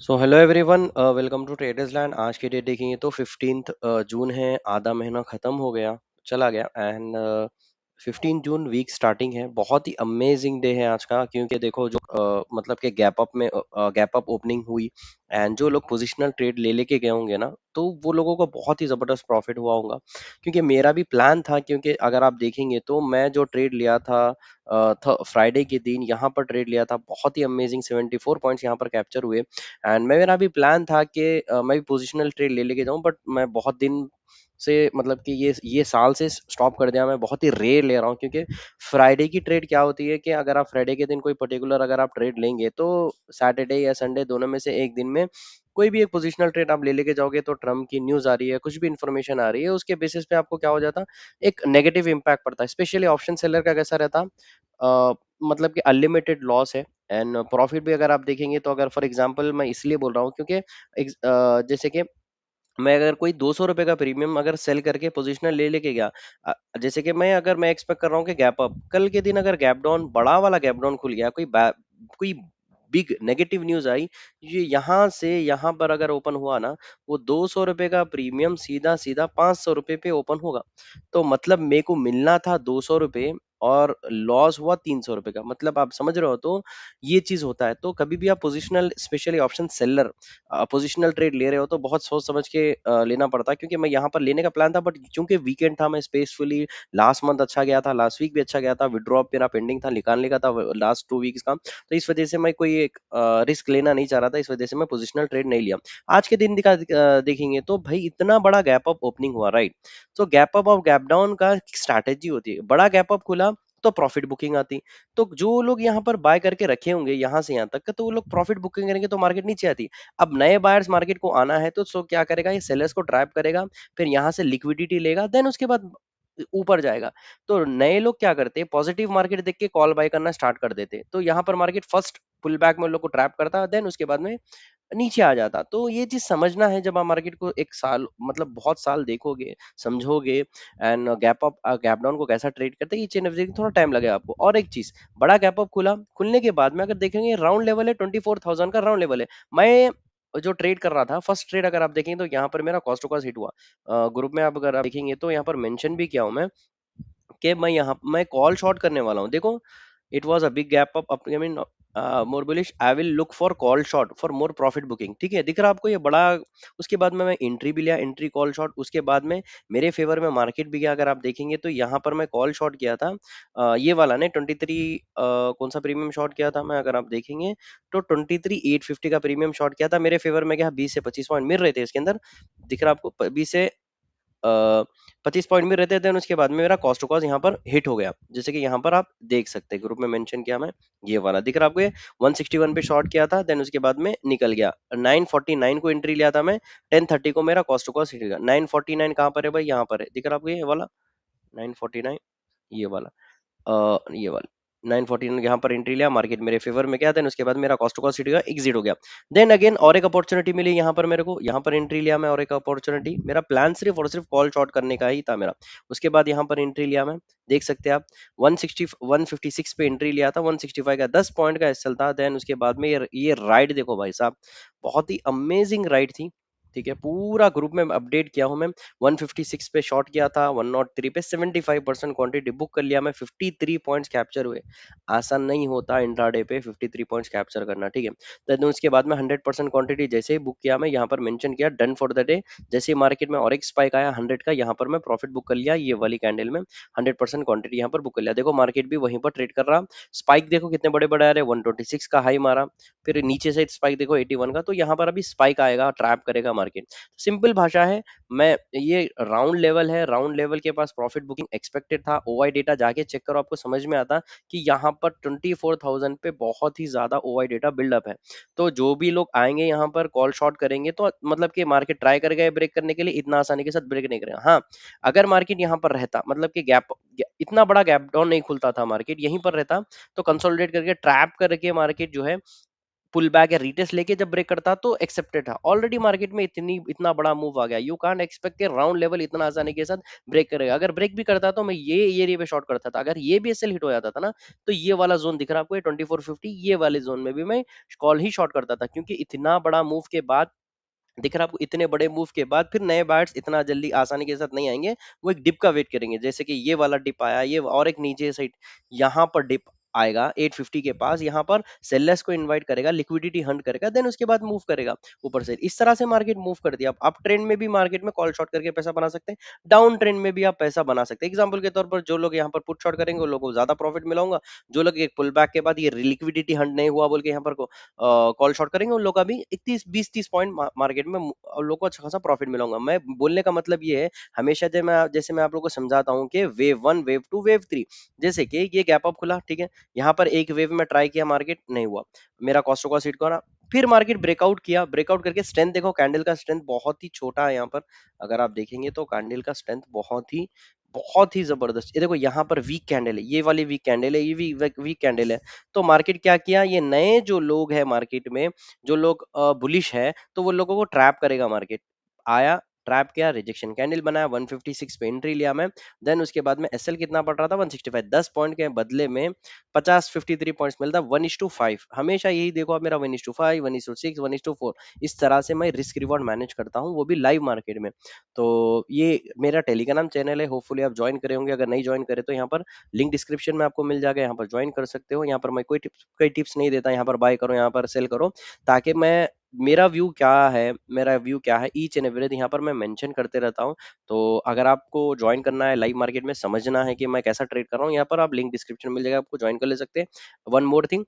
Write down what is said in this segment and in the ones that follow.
So hello everyone, welcome to traders land. आज की date देखेंगे तो 15 जून है। आधा महीना खत्म हो गया, चला गया। एंड 15 जून वीक स्टार्टिंग है। बहुत ही अमेजिंग डे है आज का, क्योंकि देखो जो मतलब कि गैप अप ओपनिंग हुई। एंड जो लोग पोजिशनल ट्रेड ले लेके गए होंगे ना, तो वो लोगों को बहुत ही जबरदस्त प्रॉफिट हुआ होगा। क्योंकि मेरा भी प्लान था, क्योंकि अगर आप देखेंगे तो मैं जो ट्रेड लिया था फ्राइडे के दिन यहाँ पर ट्रेड लिया था। बहुत ही अमेजिंग 74 पॉइंट्स यहाँ पर कैप्चर हुए। एंड मेरा भी प्लान था कि मैं भी पोजिशनल ट्रेड ले लेके जाऊं, बट मैं बहुत दिन से मतलब कि ये साल से स्टॉप कर दिया। मैं बहुत ही रेयर ले रहा हूँ, क्योंकि फ्राइडे की ट्रेड क्या होती है कि अगर आप फ्राइडे के दिन कोई पर्टिकुलर अगर आप ट्रेड लेंगे, तो सैटरडे या संडे दोनों में से एक दिन में कोई भी एक पोजिशनल ट्रेड आप ले लेके जाओगे, तो ट्रम्प की न्यूज आ रही है, कुछ भी इंफॉर्मेशन आ रही है, उसके बेसिस पे आपको क्या हो जाता, एक नेगेटिव इम्पैक्ट पड़ता है। स्पेशली ऑप्शन सेलर का कैसा रहता, मतलब कि अनलिमिटेड लॉस है। एंड प्रॉफिट भी अगर आप देखेंगे तो, अगर फॉर एग्जांपल मैं इसलिए बोल रहा हूँ क्योंकि जैसे कि मैं अगर कोई 200 रुपए का प्रीमियम अगर सेल करके पोजिशनल ले लेके गया, जैसे कि मैं एक्सपेक्ट कर रहा हूँ कि गैप अप, कल के दिन अगर गैप डाउन, बड़ा वाला गैप डाउन खुल गया, कोई बिग नेगेटिव न्यूज आई, ये यहाँ से यहाँ पर अगर ओपन हुआ ना, वो 200 रुपए का प्रीमियम सीधा सीधा 500 रुपए पे ओपन होगा। तो मतलब मेरे को मिलना था 200 रुपए, और लॉस हुआ 300 रुपए का। मतलब आप समझ रहे हो, तो ये चीज होता है। तो कभी भी आप positional, specially option seller, positional trade ले रहे हो, तो बहुत सोच समझ के लेना पड़ता है। क्योंकि मैं यहाँ पर लेने का प्लान था, बट चूंकि वीकेंड था, मैं स्पेसफुली, लास्ट मंथ अच्छा गया था, लास्ट वीक भी अच्छा गया था, विड्रॉ मेरा पेंडिंग था, निकालने का था लास्ट 2 वीक्स का। तो इस वजह से मैं कोई एक रिस्क लेना नहीं चाह रहा था, इस वजह से मैं पोजिशनल ट्रेड नहीं लिया। आज के दिन देखेंगे तो भाई इतना बड़ा गैप अप ओपनिंग हुआ, राइट। तो गैप अप और गैप डाउन का स्ट्रैटेजी होती है। बड़ा गैप अप खुला तो प्रॉफिट बुकिंग आती। तो जो लोग यहाँ पर बाय करके रखे होंगे यहाँ से यहाँ तक का, तो वो लोग प्रॉफिट बुकिंग करेंगे, तो मार्केट नीचे आती। अब नए बायर्स मार्केट को आना है, तो सो क्या करेगा, ये सेलर्स को ट्रैप करेगा, फिर यहाँ से लिक्विडिटी लेगा, देन उसके बाद ऊपर जाएगा। तो नए लोग क्या करते हैं, पॉजिटिव मार्केट देख के कॉल बाय करना स्टार्ट कर देते हैं। तो यहाँ पर मार्केट फर्स्ट पुल बैक में उन लोग को ट्रैप करता है, देन उसके बाद में नीचे आ जाता। तो ये चीज समझना है, जब आप मार्केट को एक साल, मतलब बहुत साल देखोगे, समझोगे, एंड गैप डाउन को कैसा ट्रेड करते हैं, ये चेन एवरीथिंग थोड़ा टाइम लगेगा आपको। और एक चीज, बड़ा गैप अप खुला, खुलने के बाद में अगर देखेंगे राउंड लेवल है, 24,000 का राउंड लेवल है। मैं जो ट्रेड कर रहा था, फर्स्ट ट्रेड अगर आप देखेंगे, तो यहाँ पर मेरा कॉस्ट टू कॉस्ट हिट हुआ। ग्रुप में आप अगर आप देखेंगे, तो यहाँ पर मेंशन भी किया हूं मैं कि मैं कॉल शॉर्ट करने वाला हूँ। देखो, it was a big gap up upcoming, more bullish, I will look for call short for more profit booking. ठीक है, दिख रहा है आपको ये बड़ा। उसके बाद में मैं एंट्री भी लिया, एंट्री कॉल शॉर्ट। उसके बाद में मेरे फेवर में मार्केट भी गया। अगर आप देखेंगे तो यहाँ पर मैं कॉल शॉर्ट किया था, ये वाला ने 23, कौन सा प्रीमियम शॉर्ट किया था मैं, अगर आप देखेंगे तो 23,850 का प्रीमियम शॉर्ट किया था। मेरे फेवर में गया, 20 से 25 पॉइंट मिल रहे थे इसके अंदर। दिख रहा है आपको, 25 पॉइंट में रहते थे। उसके बाद में मेरा कॉस्ट टू कॉस्ट यहाँ पर हिट हो गया, जैसे कि यहाँ पर आप देख सकते हैं, ग्रुप में मेंशन किया मैं, ये वाला दिख रहा है आपको, ये 161 पे शॉर्ट किया था, देन उसके बाद में निकल गया। 949 को एंट्री लिया था मैं, 1030 को मेरा कॉस्ट टू कॉस्ट हिट गया। 949 कहाँ पर है भाई, यहाँ पर है, दिख रहा है आपको ये वाला 949, ये वाला, ये वाला 914 यहाँ पर एंट्री लिया, मार्केट मेरे फेवर में गया, देन उसके बाद मेरा कॉस्ट टू कॉस्ट गया, एग्जिट हो गया। देन अगेन और एक अपॉर्चुनिटी मिली यहाँ पर मेरे को, यहाँ पर एंट्री लिया मैं, और एक अपॉर्चुनिटी, मेरा प्लान सिर्फ और सिर्फ कॉल शॉर्ट करने का ही था मेरा। उसके बाद यहाँ पर एंट्री लिया मैं, देख सकते हैं आप, 160 156 पे एंट्री लिया था, 165 का 10 पॉइंट का एसएल था। देन उसके बाद में ये राइड देखो भाई साहब, बहुत ही अमेजिंग राइड थी। ठीक है, पूरा ग्रुप में अपडेट किया हूं मैं। 156 पे शॉर्ट किया था, 103 पे 75% क्वांटिटी बुक कर लिया मैं, 53 पॉइंट्स कैप्चर हुए। आसान नहीं होता इंट्राडे पे 53 पॉइंट्स कैप्चर करना। ठीक है, तो उसके बाद में 100% क्वांटिटी जैसे ही बुक किया, मैं यहाँ पर मेंशन किया डन फॉर द डे। जैसे ही मार्केट में और एक स्पाइक आया 100 का, यहाँ पर मैं प्रॉफिट बुक कर लिया, ये वाली कैंडल में 100% क्वांटिटी यहाँ पर बुक कर लिया। देखो मार्केट भी वहीं पर ट्रेड कर रहा। स्पाइक देखो कितने बड़े बड़े आ रहे, 126 का हाई मारा, फिर नीचे से स्पाइक देखो 81 का। तो यहाँ पर अभी स्पाइक आएगा, ट्रैप करेगा मार्केट। सिंपल भाषा है, मैं ये राउंड लेवल है, राउंड लेवल के पास प्रॉफिट बुकिंग एक्सपेक्टेड था। ओआई डेटा जाके चेक करो, आपको समझ में आता कि यहाँ पर 24,000 पे बहुत ही ज्यादा ओआई डेटा बिल्डअप है। तो जो भी लोग आएंगे यहाँ पर कॉल शॉर्ट करेंगे, तो मतलब कि मार्केट ट्राई करेगा ब्रेक करने के लिए, इतना आसानी के साथ ब्रेक नहीं करेगा। हाँ, अगर मार्केट यहाँ पर रहता, मतलब कि इतना बड़ा गैप डाउन नहीं खुलता था, मार्केट यहीं पर रहता, तो कंसोलिडेट करके ट्रैप करके मार्केट जो है पुल बैक या रिटेस्ट लेके जब ब्रेक करता तो एक्सेप्टेड था। ऑलरेडी मार्केट में इतना बड़ा मूव आ गया, यू कांट एक्सपेक्ट के राउंड लेवल इतना आसानी के साथ ब्रेक करेगा। अगर ब्रेक भी करता तो मैं ये एरिया पे शॉर्ट करता था। अगर ये भी एसएल हिट हो जाता था ना, तो ये वाला जोन दिख रहा है आपको, ये 2450, ये वाले जोन में भी मैं कॉल ही शॉर्ट करता था, क्योंकि इतना बड़ा मूव के बाद दिख रहा है आपको, इतने बड़े मूव के बाद फिर नए बायर्स इतना जल्दी आसानी के साथ नहीं आएंगे। वो एक डिप का वेट करेंगे, जैसे कि ये वाला डिप आया, ये और एक नीचे साइड यहाँ पर डिप आएगा 850 के पास, यहाँ पर सेलर्स को इनवाइट करेगा, लिक्विडिटी हंट करेगा, देन उसके बाद मूव करेगा ऊपर से। इस तरह से मार्केट मूव कर दिया। आप ट्रेंड में भी मार्केट में कॉल शॉर्ट करके पैसा बना सकते हैं, डाउन ट्रेंड में भी आप पैसा बना सकते हैं। एग्जाम्पल के तौर पर जो लोग यहाँ पर पुट शॉर्ट करेंगे उन लोगों को ज्यादा प्रॉफिट मिला होगा। जो लोग एक पुल बैक के बाद ये लिक्विडिटी हंट नहीं हुआ बोल के यहाँ पर कॉल शॉर्ट करेंगे, उन लोग का भी 20-30 पॉइंट मार्केट में उन लोग को अच्छा खासा प्रॉफिट मिलाऊंगा। मैं बोलने का मतलब ये है, हमेशा जैसे मैं आप लोगों को समझाता हूँ कि wave one, wave two, wave three. जैसे कि ये गैप अप खुला, ठीक है, यहाँ पर एक वेव में ट्राई किया, मार्केट नहीं हुआ, मेरा कॉस्ट टू कॉस्ट हिट करा, फिर मार्केट ब्रेकआउट किया, ब्रेकआउट करके स्ट्रेंथ देखो, कैंडल का स्ट्रेंथ बहुत ही छोटा है यहाँ पर। अगर आप देखेंगे तो कैंडल का स्ट्रेंथ बहुत ही जबरदस्त। ये देखो यहाँ पर वीक कैंडल है, ये वाली वीक कैंडल है, ये भी वीक कैंडल है। तो मार्केट क्या किया, ये नए जो लोग हैं मार्केट में, जो लोग बुलिश है, तो वो लोगों को ट्रैप करेगा मार्केट। आया, ट्रैप किया, रिजेक्शन कैंडल बनाया, 156 पे एंट्री लिया मैं। देन उसके बाद में एसएल कितना पड़ रहा था, 165, 10 पॉइंट के बदले में 53 पॉइंट्स मिलता, 1:5। हमेशा यही देखो आप, मेरा 1:5, 1:6, 1:4, इस तरह से मैं रिस्क रिवॉर्ड मैनेज करता हूँ, वो भी लाइव मार्केट में। तो ये मेरा टेलीग्राम चैनल है, होपफुली आप ज्वाइन करे होंगे। अगर नहीं ज्वाइन करे तो यहाँ पर लिंक डिस्क्रिप्शन में आपको मिल जाएगा, यहाँ पर ज्वाइन कर सकते हो। यहाँ पर मैं कोई टिप्स नहीं देता, यहाँ पर बाय करो, यहाँ पर सेल करो, ताकि मैं मेरा व्यू क्या है ईच एंड एवरीथिंग यहाँ पर मैं मेंशन करते रहता हूँ। तो अगर आपको ज्वाइन करना है लाइव मार्केट में, समझना है कि मैं कैसा ट्रेड कर रहा हूँ, यहाँ पर आप लिंक डिस्क्रिप्शन में मिल जाएगा, आपको ज्वाइन कर ले सकते हैं। वन मोर थिंग,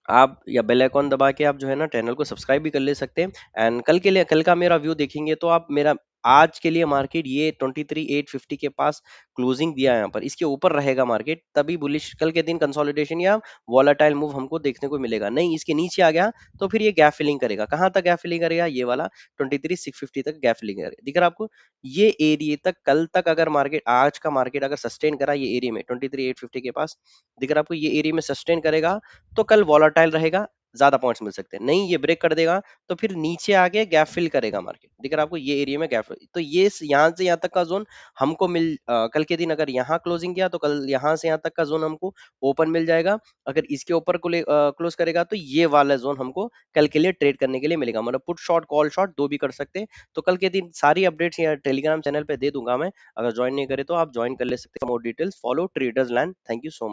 आप या बेल आइकॉन दबा के आप जो है ना चैनल को सब्सक्राइब भी कर ले सकते हैं। एंड कल का मेरा व्यू देखेंगे तो आप मेरा आज के लिए मार्केट ये 23,850 के पास क्लोजिंग दिया है, यहाँ पर इसके ऊपर रहेगा मार्केट, तभी बुलिश कल के दिन कंसोलिडेशन या वॉलेटाइल मूव हमको देखने को मिलेगा। नहीं इसके नीचे आ गया तो फिर ये गैप फिलिंग करेगा। कहाँ तक गैप फिलिंग करेगा, ये वाला 23,650 तक गैप फिलिंग करेगा, दिख रहा है आपको। ये एरिया तक कल तक अगर मार्केट, आज का मार्केट अगर सस्टेन करा ये एरिया में 23,850 के पास, दिख रहा है आपको, ये एरिया में सस्टेन करेगा तो कल वॉलेटाइल रहेगा, ज्यादा पॉइंट्स मिल सकते हैं। नहीं ये ब्रेक कर देगा तो फिर नीचे आके गैप फिल करेगा मार्केट, दिख रहा है आपको, ये एरिया में गैप फिल। तो ये यहाँ से यहाँ तक का जोन हमको कल के दिन अगर यहाँ क्लोजिंग किया तो कल यहाँ से यहाँ तक का जोन हमको ओपन मिल जाएगा। अगर इसके ऊपर क्लोज करेगा तो ये वाला जोन हमको कल के लिए ट्रेड करने के लिए मिलेगा, मतलब पुट शॉर्ट कॉल शॉर्ट दो भी कर सकते हैं। तो कल के दिन सारी अपडेट्स यहाँ टेलीग्राम चैनल पे दे दूंगा मैं, अगर ज्वाइन नहीं करे तो आप ज्वाइन कर ले सकते हैं। More details follow traders land. Thank you so much.